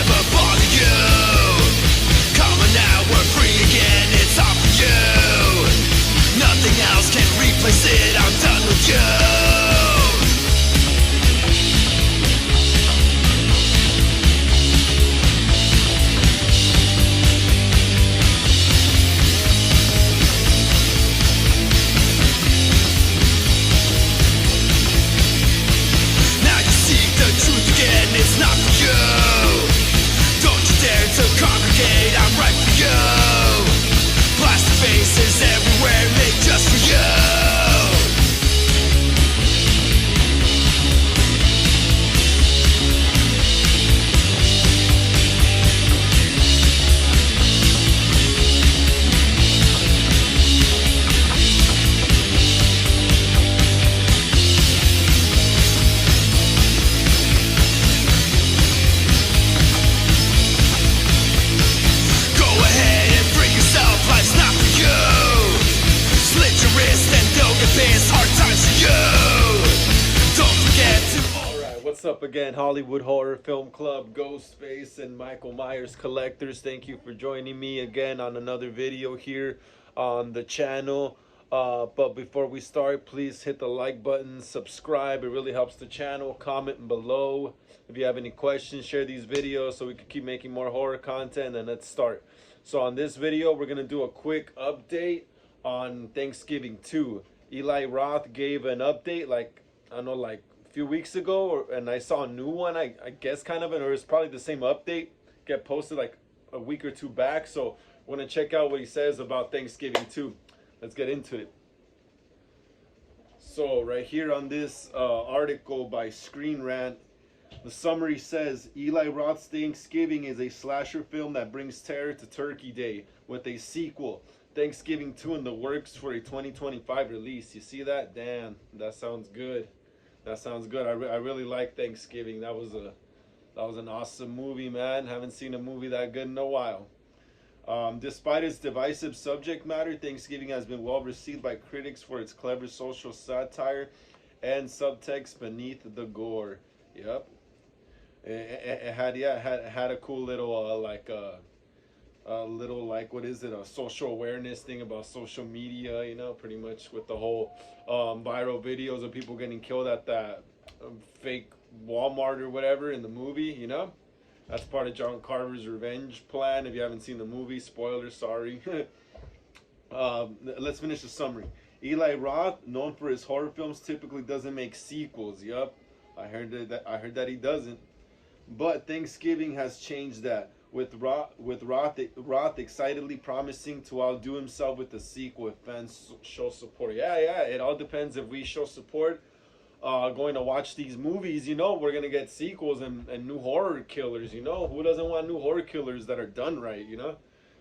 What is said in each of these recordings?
never bother you. Come on now, we're free again, it's all for you. Nothing else can replace it, I'm done with you. It's not for you. Don't you dare to congregate, I'm right for you. Plastic faces everywhere made just for you. What's up again, Hollywood Horror Film Club, Ghostface, and Michael Myers collectors. Thank you for joining me again on another video here on the channel. But before we start, please hit the like button, subscribe. It really helps the channel. Comment below if you have any questions. Share these videos so we can keep making more horror content. And let's start. So on this video, we're gonna do a quick update on ThanksGiving 2. Eli Roth gave an update like few weeks ago, and I saw a new one, I guess kind of, or it's probably the same update, get posted like a week or two back. So we're gonna check out what he says about ThanksGiving 2. Let's get into it. So right here on this article by Screen Rant, the summary says Eli Roth's ThanksGiving is a slasher film that brings terror to Turkey Day with a sequel, ThanksGiving 2, in the works for a 2025 release. You see that? Damn, that sounds good. That sounds good. I really like ThanksGiving. That was an awesome movie, man. Haven't seen a movie that good in a while. Despite its divisive subject matter, ThanksGiving has been well received by critics for its clever social satire and subtext beneath the gore. Yep. It had a cool little a social awareness thing about social media, you know, pretty much with the whole viral videos of people getting killed at that fake Walmart or whatever in the movie, you know. That's part of John Carver's revenge plan. If you haven't seen the movie, spoiler, sorry. Let's finish the summary. Eli Roth, known for his horror films, typically doesn't make sequels. Yup, I heard that he doesn't. But ThanksGiving has changed that, with Roth excitedly promising to outdo himself with the sequel if fans show support. Yeah, it all depends if we show support. Going to watch these movies, you know, we're gonna get sequels and new horror killers. You know, who doesn't want new horror killers that are done right? You know.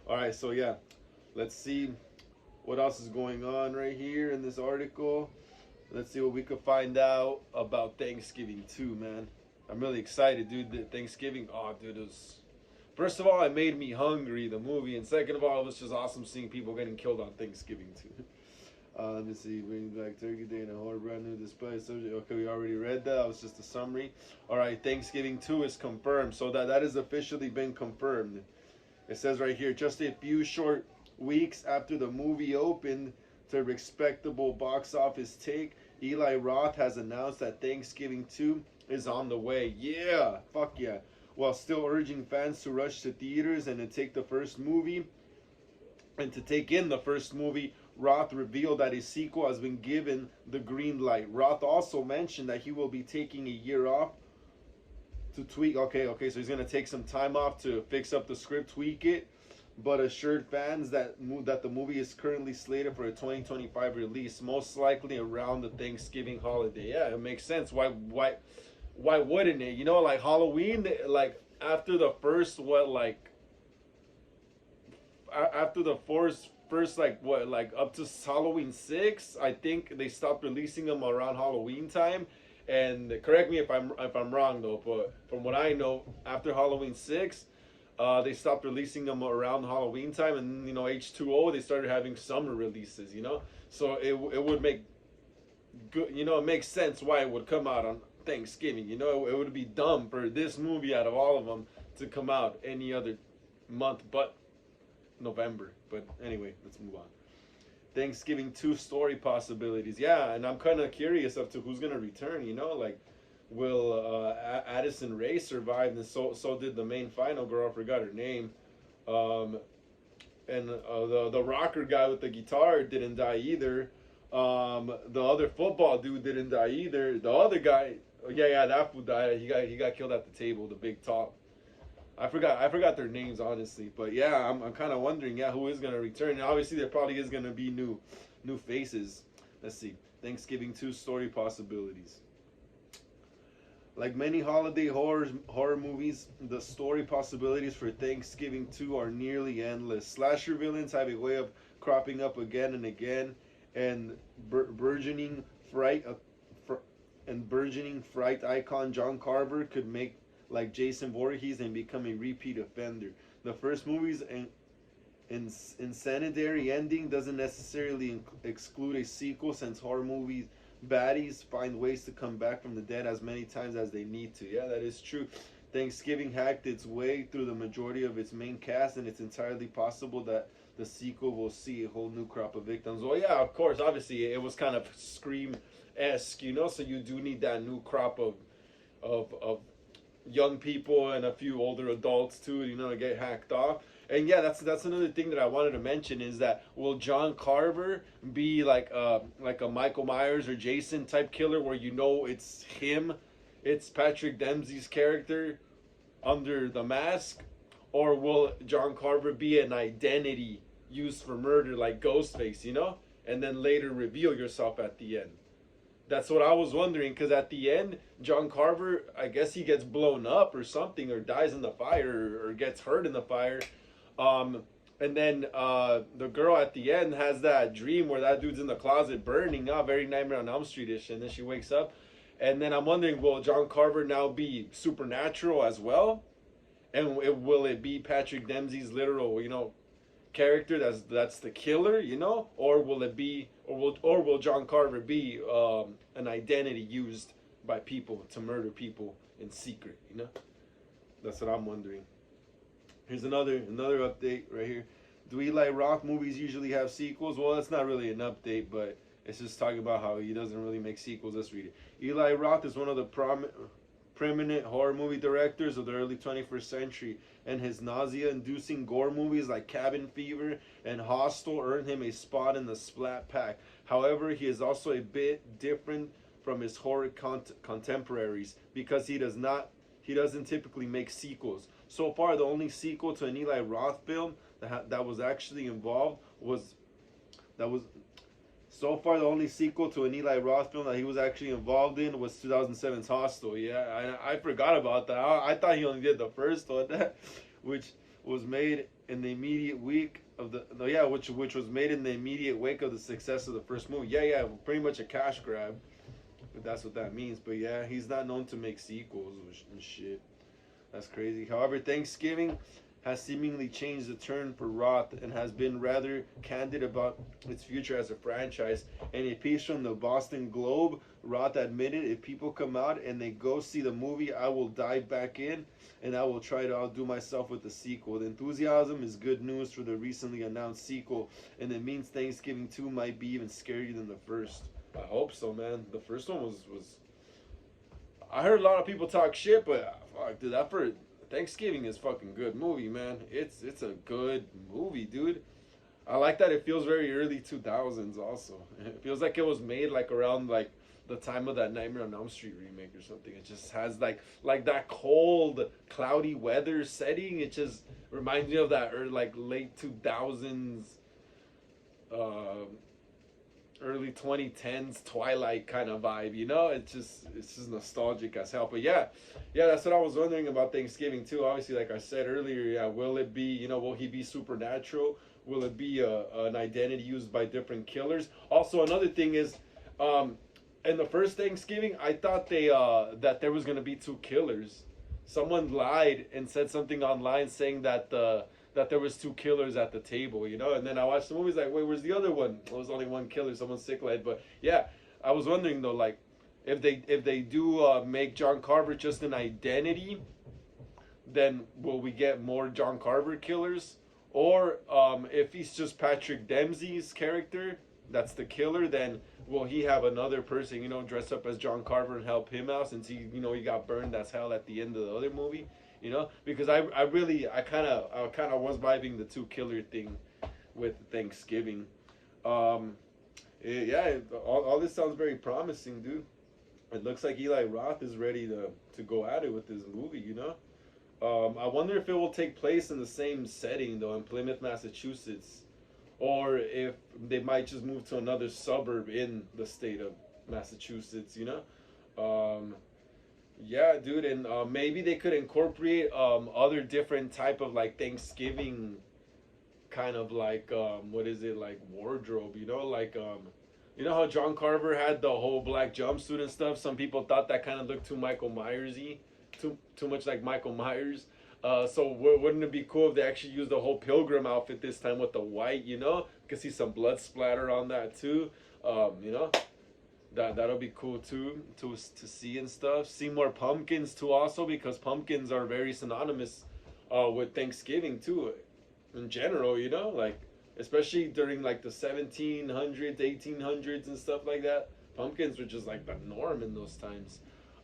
All right, so yeah, let's see what else is going on right here in this article. Let's see what we could find out about ThanksGiving 2, man. I'm really excited, dude. The ThanksGiving, oh, dude, it was... First of all, it made me hungry, the movie, and second of all, it was just awesome seeing people getting killed on ThanksGiving too. Let me see, bring back Turkey Day and a horror brand new display subject. Okay, we already read that. That was just a summary. All right, ThanksGiving 2 is confirmed, so that has officially been confirmed. It says right here, just a few short weeks after the movie opened to respectable box office take, Eli Roth has announced that ThanksGiving 2 is on the way. Yeah, fuck yeah. While still urging fans to rush to theaters and to take in the first movie, Roth revealed that a sequel has been given the green light. Roth also mentioned that he will be taking a year off to tweak. Okay, so he's gonna take some time off to fix up the script, tweak it, but assured fans that the movie is currently slated for a 2025 release, most likely around the Thanksgiving holiday. Yeah, it makes sense. Why wouldn't it? You know, like Halloween, like after the first up to Halloween 6, I think they stopped releasing them around Halloween time. And correct me if I'm wrong though, but from what I know, after Halloween 6, they stopped releasing them around Halloween time, and you know, H2O, they started having summer releases. You know, so it would make good. You know, it makes sense why it would come out on Thanksgiving. You know, it would be dumb for this movie out of all of them to come out any other month but November. But anyway, let's move on. Thanksgiving 2 story possibilities. Yeah, and I'm kind of curious as to who's gonna return. You know, like will Addison Rae survive? And so did the main final girl. I forgot her name. Um, and the rocker guy with the guitar didn't die either. The other football dude didn't die either. The other guy, yeah, that fool died. He got killed at the table. The big top. I forgot their names honestly, but yeah, I'm kind of wondering, yeah, who is gonna return? And obviously, there probably is gonna be new faces. Let's see, Thanksgiving 2 story possibilities. Like many holiday horror movies, the story possibilities for Thanksgiving 2 are nearly endless. Slasher villains have a way of cropping up again and again, and burgeoning fright and burgeoning fright icon John Carver could make like Jason Voorhees and become a repeat offender. The first movie's insanitary ending doesn't necessarily exclude a sequel, since horror movies baddies find ways to come back from the dead as many times as they need to. Yeah, that is true. Thanksgiving hacked its way through the majority of its main cast, and it's entirely possible that the sequel will see a whole new crop of victims. Well, yeah, of course, obviously, it was kind of Scream-esque, you know, so you do need that new crop of young people and a few older adults too, you know, to get hacked off. And yeah, that's another thing that I wanted to mention is that will John Carver be like a Michael Myers or Jason type killer where you know it's him, it's Patrick Dempsey's character under the mask, or will John Carver be an identity used for murder like Ghostface, you know, and then later reveal yourself at the end? That's what I was wondering, because at the end, John Carver, I guess he gets blown up or something, or dies in the fire, or gets hurt in the fire. And then the girl at the end has that dream where that dude's in the closet burning up, very Nightmare on Elm Street-ish, and then she wakes up. And then I'm wondering, will John Carver now be supernatural as well? And will it be Patrick Dempsey's literal, you know, character that's the killer, you know, or will it be, or will John Carver be an identity used by people to murder people in secret, you know? That's what I'm wondering. Here's another update right here. Do Eli Roth movies usually have sequels? Well, that's not really an update, but it's just talking about how he doesn't really make sequels. Let's read it. Eli Roth is one of the preeminent horror movie directors of the early 21st century, and his nausea-inducing gore movies like Cabin Fever and Hostel earned him a spot in the Splat Pack. However, he is also a bit different from his horror contemporaries because he doesn't typically make sequels. So far, the only sequel to an Eli Roth film that was actually involved was So far, the only sequel to an Eli Roth film that he was actually involved in was 2007's Hostel. Yeah, I forgot about that. I thought he only did the first one, which was made in the immediate wake of which was made in the immediate wake of the success of the first movie. Yeah, pretty much a cash grab. But that's what that means. But yeah, he's not known to make sequels and shit. That's crazy. However, Thanksgiving has seemingly changed the turn for Roth and has been rather candid about its future as a franchise. In a piece from the Boston Globe, Roth admitted, "If people come out and they go see the movie, I will dive back in and I will try to outdo myself with the sequel. The enthusiasm is good news for the recently announced sequel, and it means Thanksgiving 2 might be even scarier than the first." I hope so, man. The first one was I heard a lot of people talk shit, but fuck, dude, that for Thanksgiving is fucking good movie, man. It's a good movie, dude. I like that it feels very early 2000s also. It feels like it was made like around like the time of that Nightmare on Elm Street remake or something. It just has like that cold, cloudy weather setting. It just reminds me of that like late 2000s early 2010s Twilight kind of vibe, you know? It's just nostalgic as hell. But yeah, that's what I was wondering about Thanksgiving too. Obviously, like I said earlier, yeah, will it be, you know, will he be supernatural? Will it be an identity used by different killers? Also, another thing is, in the first Thanksgiving, I thought that there was gonna be two killers. Someone lied and said something online saying that there was two killers at the table, you know. And then I watched the movie, like, wait, where's the other one? There was only one killer, someone sick-led. But yeah, I was wondering though, like, if they do make John Carver just an identity, then will we get more John Carver killers? Or if he's just Patrick Dempsey's character, that's the killer, then will he have another person, dress up as John Carver and help him out since he got burned as hell at the end of the other movie, Because I kind of was vibing the two killer thing with Thanksgiving. Um, yeah, all this sounds very promising, dude. It looks like Eli Roth is ready to go at it with this movie. I wonder if it will take place in the same setting though, in Plymouth, Massachusetts, or if they might just move to another suburb in the state of Massachusetts. Yeah, dude, and maybe they could incorporate other different type of like Thanksgiving kind of like what is it, like wardrobe, like you know how John Carver had the whole black jumpsuit and stuff. Some people thought that kind of looked too Michael Myers-y, too much like Michael Myers. So wouldn't it be cool if they actually used the whole pilgrim outfit this time with the white? You can see some blood splatter on that too. That'll be cool too to see and stuff. See more pumpkins too also, because pumpkins are very synonymous with Thanksgiving too in general, like especially during like the 1700s, 1800s and stuff like that. Pumpkins were just like the norm in those times.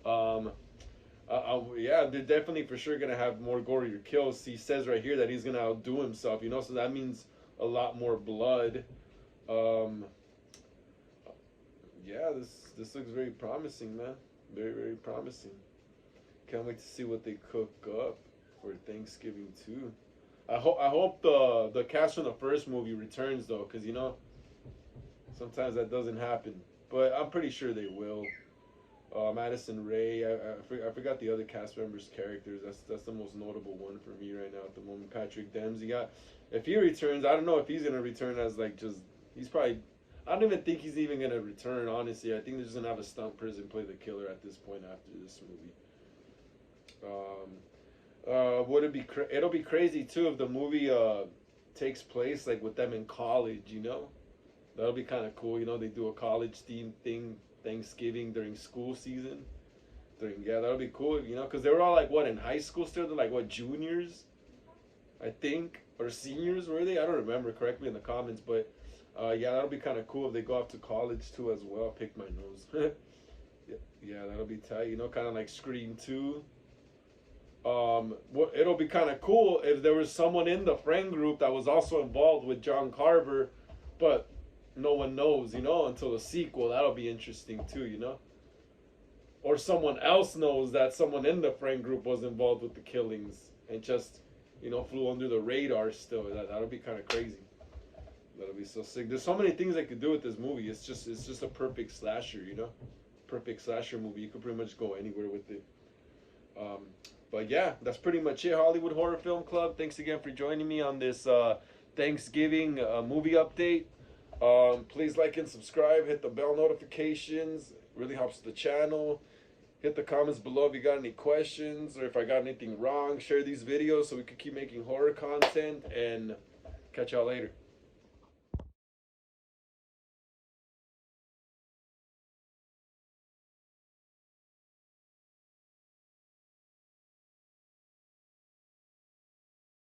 Yeah, they're definitely for sure gonna have more gorier kills. He says right here that he's gonna outdo himself, so that means a lot more blood. Um, yeah, this looks very promising, man. Very, very promising. Can't wait to see what they cook up for Thanksgiving too. I hope the cast from the first movie returns though, because sometimes that doesn't happen, but I'm pretty sure they will. Madison Ray, I forgot the other cast members' characters. That's the most notable one for me right now at the moment. Patrick Dempsey. If he returns, I don't know if he's gonna return as like just he's probably. I don't even think he's even gonna return. Honestly, I think they're just gonna have a stunt person play the killer at this point after this movie. Would it be? It'll be crazy too if the movie takes place like with them in college. That'll be kind of cool. They do a college theme thing Thanksgiving during school season. That'll be cool. Because they were all like what in high school still. They're like what juniors, I think, or seniors were they? I don't remember. Correct me in the comments, but yeah, that'll be kind of cool if they go off to college too as well. Pick my nose. Yeah, that'll be tight. Kind of like Scream 2. It'll be kind of cool if there was someone in the friend group that was also involved with John Carver, but no one knows, until the sequel. That'll be interesting too. Or someone else knows that someone in the friend group was involved with the killings and just, flew under the radar still. That'll be kind of crazy. That'll be so sick. There's so many things I could do with this movie. It's just a perfect slasher, Perfect slasher movie. You could pretty much go anywhere with it. But yeah, that's pretty much it, Hollywood Horror Film Club. Thanks again for joining me on this Thanksgiving movie update. Please like and subscribe. Hit the bell notifications. It really helps the channel. Hit the comments below if you got any questions or if I got anything wrong. Share these videos so we can keep making horror content. And catch y'all later.